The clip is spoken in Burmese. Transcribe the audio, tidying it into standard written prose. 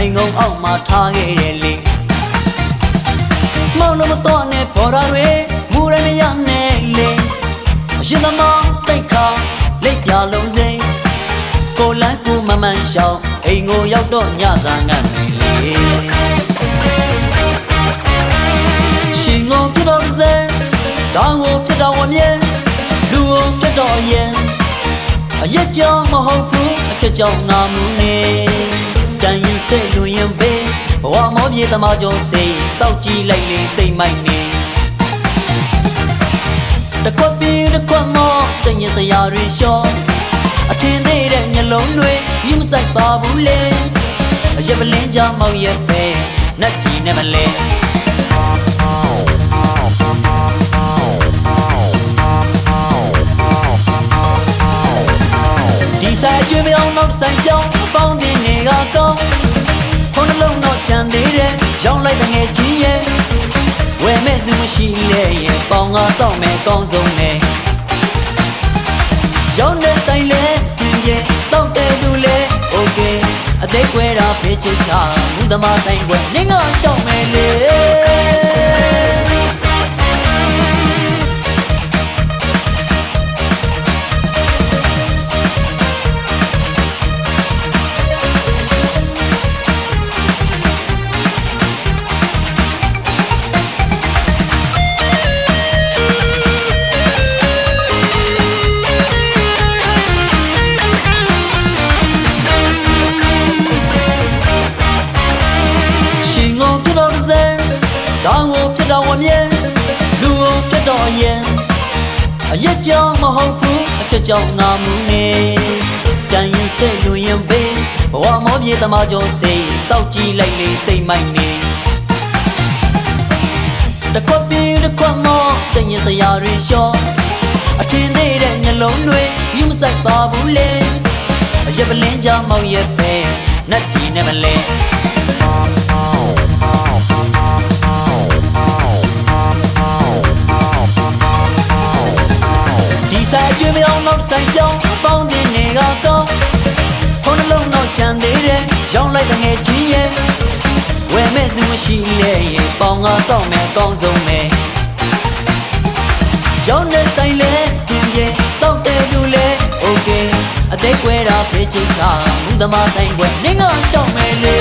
အိမ်ကုန်းအောက်မှာထားခဲ့တယ်လေမောင်လို့မတော်နဲ့ပေါ်တာတွေမူရမရနဲ့လေအရင်သမားတိတ်ခါလက်ပြလုံးစိမ်းကိုလန်းကိုမမှန်ရှောင်းအိမ်ကိုရောက်တော့ညစာငတ်နေလေရှင်ကိုပြတော့စဲတောင်းကိုပြတော့ဝမြဲလူကိုပြတော့ရင်အရက်ကြောင့်မဟုတ်ဘူးအချက်ကြောင့်ငါမှုနေတန်ရင်စိတ်လူရင်ပဲဘဝမောပြေသမားကြောင့်စိတ်တောက်ကြည့်လိုက်လေသိမ့်မိုက်နေတကွက်ပြီးတကွက်မောစိတ်ရင်စရာတွေလျှော့အထင်သေးတဲ့မျက်လုံးတွေဒီမဆိုင်ပါဘူးလေအရက်ပလင်းကြောင့်မောက်ရဲ့ပဲနတ်ပြည်နဲ့မလဲဒီဆိုင်ကျွေးပြောင်းနောက်ဆိုင်ပြောင်းပေါင်းတင်နေကကောင်းခုနှလုံးတော့ကြံသေးတယ်ရောင်းလိုက်တဲ့ငယ်ကြီးရဲ့ဝယ်မဲ့သူမရှိလေရဲ့ပေါင်ကတော့မယ်ကောင်းဆုံးနဲ့ရောင်းတဲ့ဆိုင်လဲစင်ရဲ့တောက်တဲ့သူလဲโอเคအသေးခွဲတာဖေးချစ်တာမူသမားဆိုင်ခွဲနင်းကရှောက်မယ်လေတောင်းကိုပြတော့ဝမြဲလူကိုပြတော့ရင်အရက်ကြောင့်မဟုတ်ဘူးအချက်ကြောင့်ငါမှုနေတန်ရင်စိတ်လူရင်ပဲဘဝမောပြေသမားကြောင့်စိတ်တောက်ကြည့်လိုက်လေသိမ့်မိုက်နေတကွက်ပြီးတကွက်မောစိတ်ရင်စရာတွေလျှော့အထင်သေးတဲ့မျက်လုံးတွေဒီမဆိုင်ပါဘူးလေအရက်ပလင်းကြောင့်မောက်ရဲ့ပဲနတ်ပြည်နဲ့မလဲဆိုင်ကျွေးပြောင်းနောက်ဆိုင်ပြောင်းပေါင်းတင်နေကကောင်းခုနှလုံးတော့ကြံသေးတယ်ရောင်းလိုက်တဲ့ငယ်ကြီးရဲ့ဝယ်မဲ့သူမရှိလေရဲ့ပေါင်ကတော့မယ်ကောင်းဆုံးပဲရောင်းတဲ့ဆိုင်လဲစင်ရဲ့တောက်တဲ့သူလဲโอเคအသေးခွဲတာဖေးချစ်တာမူသမားဆိုင်ခွဲနင်းကရှောက်မယ်လေ